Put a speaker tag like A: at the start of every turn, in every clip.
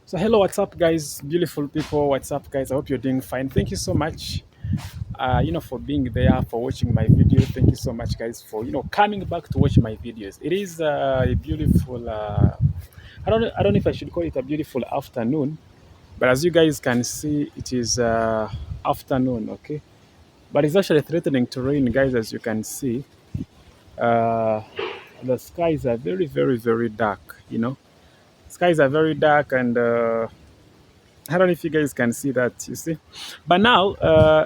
A: So hello, what's up, guys? Beautiful people, what's up, guys? I hope you're doing fine. Thank you so much, for being there, for watching my video. Thank you so much, guys, for coming back to watch my videos. It is a beautiful. I don't know if I should call it a beautiful afternoon, but as you guys can see, it is afternoon. Okay, but it's actually threatening to rain, guys. As you can see, uh, the skies are very, very, very dark. Skies are very dark and. I don't know if you guys can see that, you see. But now,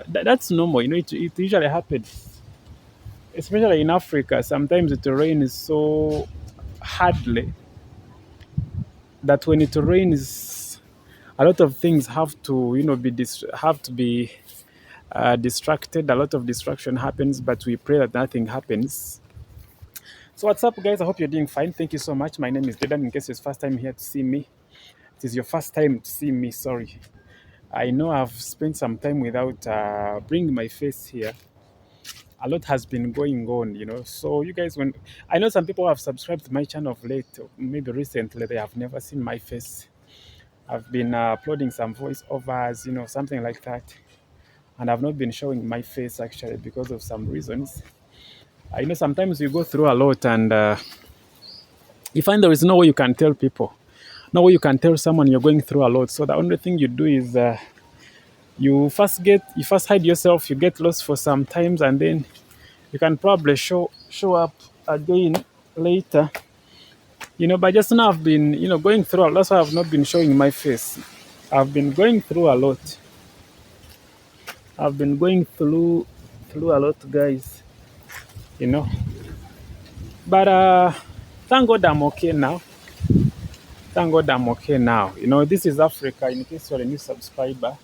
A: that's normal. It usually happens, especially in Africa. Sometimes it rains so hardly that when it rains, a lot of things have to, have to be distracted. A lot of distraction happens, but we pray that nothing happens. So what's up, guys? I hope you're doing fine. Thank you so much. My name is Dedan. In case it's first time here to see me, it is your first time to see me. Sorry. I know I've spent some time without bringing my face here. A lot has been going on. So you guys, when I know some people have subscribed to my channel of late, or maybe recently, they have never seen my face. I've been uploading some voiceovers, something like that, and I've not been showing my face actually because of some reasons. I know sometimes you go through a lot, and you find there is no way you can tell people, no way you can tell someone you're going through a lot. So the only thing you do is you first hide yourself, you get lost for some times, and then you can probably show up again later. But just now I've been going through a lot. That's why I've not been showing my face. I've been going through a lot. I've been going through a lot, guys. you know but thank God I'm okay now. Thank God I'm okay now. This is Africa. In case you're a new subscriber,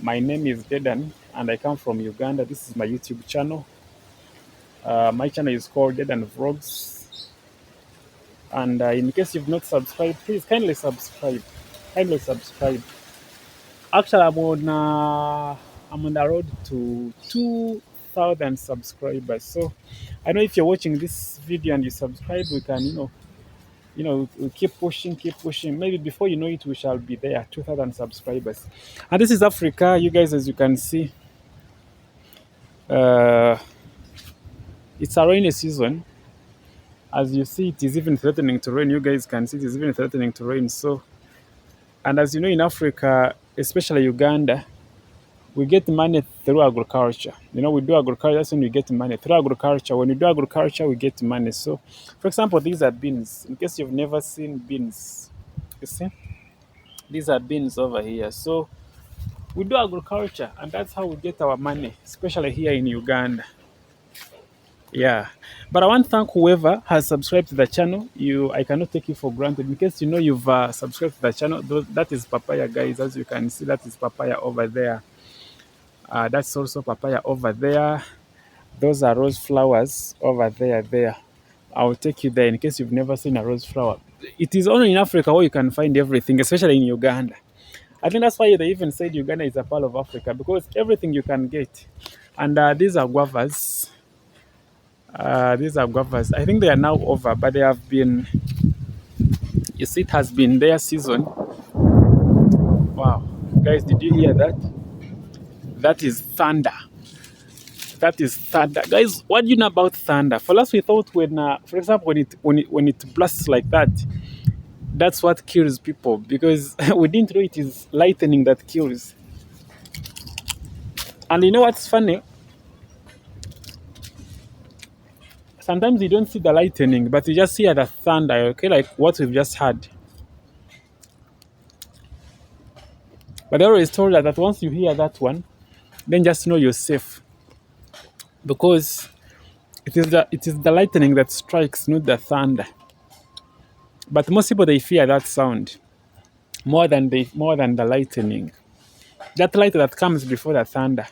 A: my name is Dedan and I come from Uganda. This is my YouTube channel. My channel is called Dedan Vlogs. And in case you've not subscribed, please kindly subscribe. Kindly subscribe. Actually, I'm on the road to 2,000 subscribers. So I know if you're watching this video and you subscribe, we can we keep pushing. Maybe before you know it, we shall be there, 2,000 subscribers. And this is Africa, you guys, as you can see. Uh, it's a rainy season. As you see, it is even threatening to rain. You guys can see it is even threatening to rain. So, and as you know, in Africa, especially Uganda, we get money through agriculture. We do agriculture, that's when we get money. Through agriculture, when we do agriculture, we get money. So, for example, these are beans. In case you've never seen beans, you see, these are beans over here. So, we do agriculture, and that's how we get our money, especially here in Uganda. Yeah, but I want to thank whoever has subscribed to the channel. I cannot take you for granted. In case you've subscribed to the channel, that is papaya, guys. As you can see, that is papaya over there. That's also papaya over there. Those are rose flowers over there. There, I'll take you there in case you've never seen a rose flower. It is only in Africa where you can find everything, especially in Uganda. I think that's why they even said Uganda is a part of Africa because everything you can get. And these are guavas. These are guavas. I think they are now over, but they have been. You see, it has been their season. Wow, guys, did you hear that? That is thunder. That is thunder, guys. What do you know about thunder? For us, we thought for example, when it blasts like that, that's what kills people because we didn't know it is lightning that kills. And you know what's funny? Sometimes you don't see the lightning, but you just hear the thunder. Okay, like what we've just had. But they always told us that once you hear that one, then just know you're safe because it is the lightning that strikes, not the thunder. But most people they fear that sound more than the lightning. That light that comes before the thunder,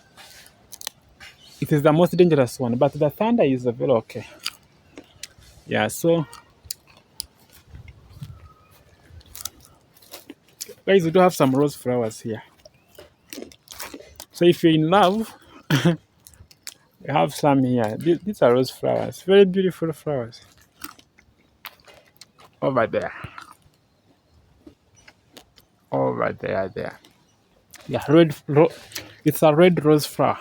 A: it is the most dangerous one. But the thunder is very okay. Yeah. So guys, we do have some rose flowers here. So if you're in love, we have some here. These are rose flowers, very beautiful flowers over there. over there. Yeah, it's a red rose flower.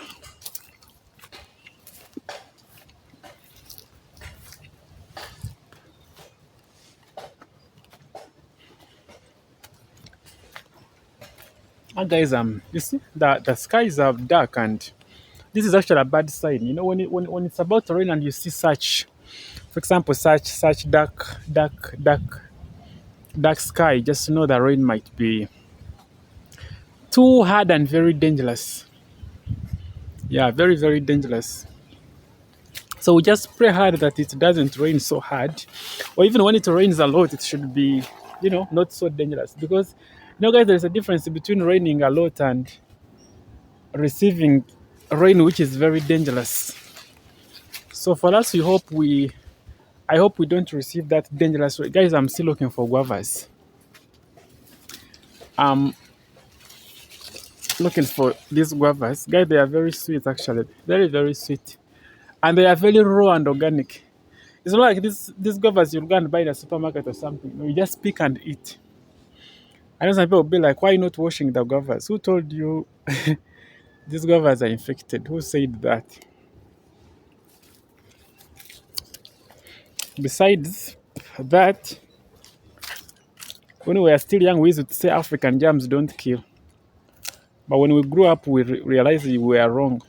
A: And guys, you see the skies are dark, and this is actually a bad sign. You know, when it's about to rain and you see such, for example, such dark sky, just know that rain might be too hard and very dangerous. Yeah, very dangerous. So we just pray hard that it doesn't rain so hard, or even when it rains a lot, it should be, not so dangerous. Because, guys, there's a difference between raining a lot and receiving rain, which is very dangerous. So for us, I hope we don't receive that dangerous rain. Guys, I'm still looking for guavas. I'm looking for these guavas. Guys, they are very sweet, actually, very sweet, and they are very raw and organic. It's not like these guavas you'll go and buy in a supermarket or something. No, you just pick and eat. I know some people will be like, why not washing the guavas? Who told you these guavas are infected? Who said that? Besides that, when we were still young, we used to say African jams don't kill. But when we grew up, we realized we were wrong.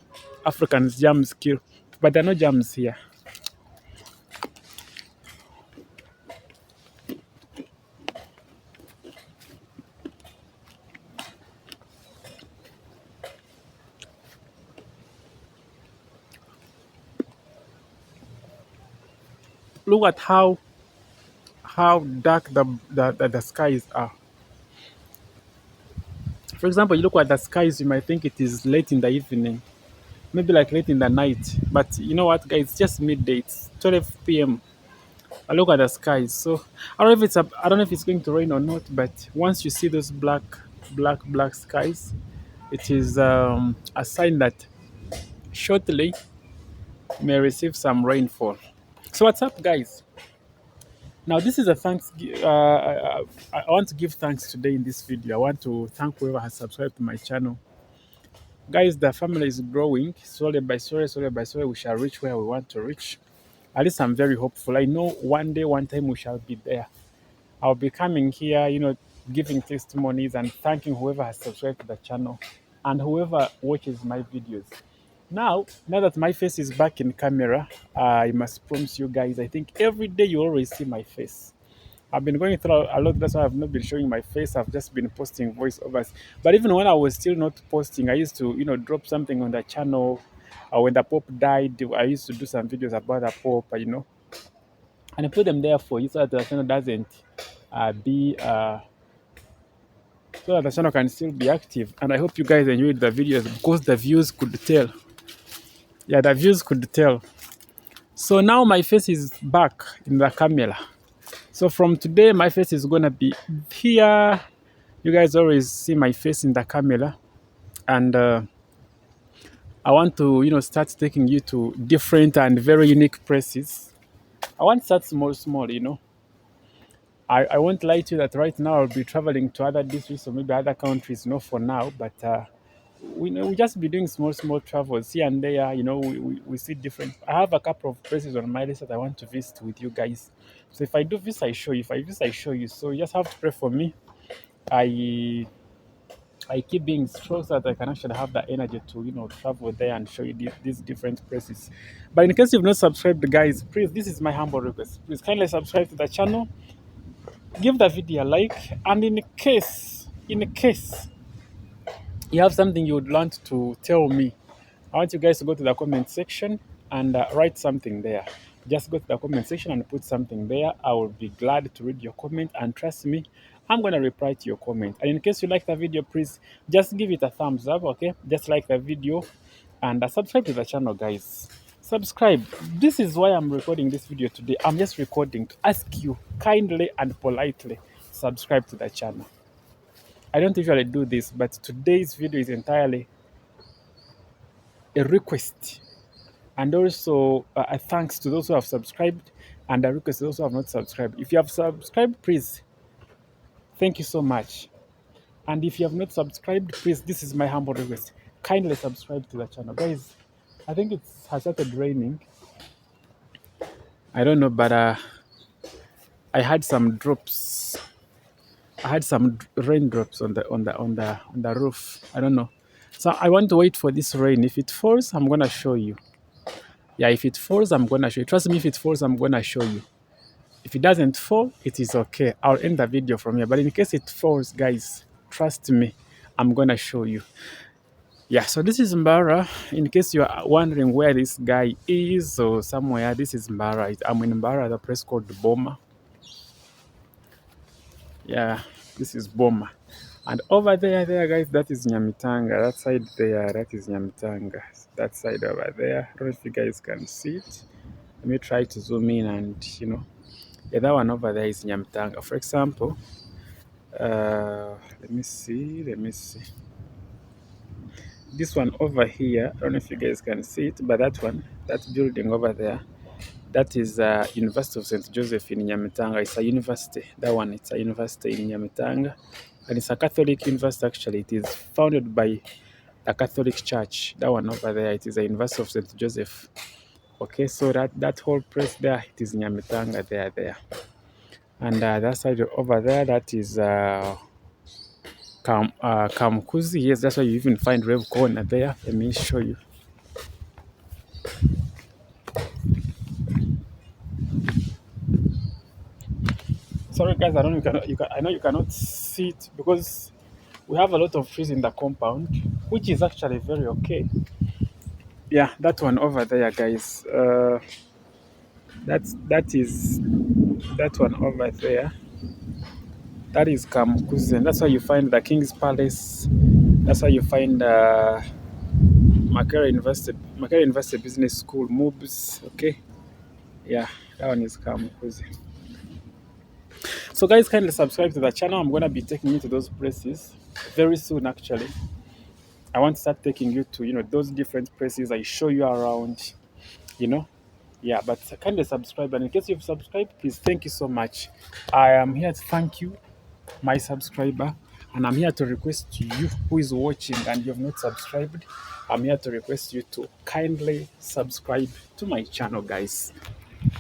A: African jams kill. But there are no jams here. Look at how dark the skies are. For example, you look at the skies, you might think it is late in the evening, maybe like late in the night. But you know what, guys? It's just midday. It's 12 p.m. I look at the skies. So I don't know if it's going to rain or not. But once you see those black skies, it is a sign that shortly you may receive some rainfall. So what's up, guys? Now this is a thanks. I want to give thanks today in this video. I want to thank whoever has subscribed to my channel. Guys, the family is growing slowly by slowly. We shall reach where we want to reach. At least I'm very hopeful. I know one day, one time we shall be there. I'll be coming here, giving testimonies and thanking whoever has subscribed to the channel and whoever watches my videos. Now that my face is back in camera, I must promise you guys, I think every day you always see my face. I've been going through a lot, that's why I've not been showing my face. I've just been posting voiceovers. But even when I was still not posting, I used to, drop something on the channel. When the Pope died, I used to do some videos about the Pope, and I put them there for you so that the channel doesn't be, so that the channel can still be active. And I hope you guys enjoyed the videos because the views could tell. Yeah, the views could tell. So now my face is back in the camera. So from today, my face is gonna be here. You guys always see my face in the camera, and I want to, start taking you to different and very unique places. I want to start small. I won't lie to you that right now I'll be traveling to other districts or maybe other countries, not for now, but we just be doing small travels here and there. We see different. I have a couple of places on my list that I want to visit with you guys. So if I do visit, I show you. If I visit, I show you. So you just have to pray for me. I keep being strong so that I can actually have the energy to travel there and show you these different places. But in case you've not subscribed, guys, please, this is my humble request. Please kindly subscribe to the channel, give the video a like, and in case you have something you would want to tell me, I want you guys to go to the comment section and write something there. Just go to the comment section and put something there. I will be glad to read your comment, and trust me, I'm going to reply to your comment. And in case you like the video, please just give it a thumbs up, okay? Just like the video and subscribe to the channel, guys. Subscribe. This is why I'm recording this video today. I'm just recording to ask you kindly and politely subscribe to the channel. I don't usually do this, but today's video is entirely a request, and also a thanks to those who have subscribed, and a request to those who have not subscribed. If you have subscribed, please, thank you so much. And if you have not subscribed, please, this is my humble request. Kindly subscribe to the channel. Guys, I think it has started raining. I don't know, but I had some drops. I had some raindrops on the roof. I don't know. So I want to wait for this rain. If it falls, I'm gonna show you. Yeah, if it falls, I'm gonna show you. Trust me, if it falls, I'm gonna show you. If it doesn't fall, it is okay. I'll end the video from here. But in case it falls, guys, trust me, I'm gonna show you. Yeah, so this is Mbara. In case you are wondering where this guy is or somewhere, this is Mbara. I'm in Mbara, the place called Boma. Yeah, this is Boma. And over there, guys, that is Nyamitanga. That side there, that is Nyamitanga. That side over there. I don't know if you guys can see it. Let me try to zoom in and, yeah, that one over there is Nyamitanga. For example, let me see. This one over here, I don't know if you guys can see it, but that building over there, that is University of St. Joseph in Nyamitanga. It's a university. That one, it's a university in Nyamitanga. And it's a Catholic university, actually. It is founded by the Catholic Church. That one over there, it is a University of St. Joseph. Okay, so that whole place there, it is Nyamitanga there. And that side over there, that is Kamkuzi. Yes, that's why you even find Rev Corner there. Let me show you. Sorry guys, I don't know I know you cannot see it because we have a lot of trees in the compound, which is actually very okay. Yeah, that one over there, guys. That is that one over there. That is Kamkuzen. That's why you find the King's Palace. That's why you find Makere University Business School, MOOBS. Okay, yeah, that one is Kamkuzen. So guys, kindly subscribe to the channel. I'm gonna be taking you to those places very soon. Actually, I want to start taking you to those different places. I show you around. Yeah, but kindly subscribe. And in case you've subscribed, please, thank you so much. I am here to thank you, my subscriber, and I'm here to request to you who is watching and you have not subscribed. I'm here to request you to kindly subscribe to my channel, guys.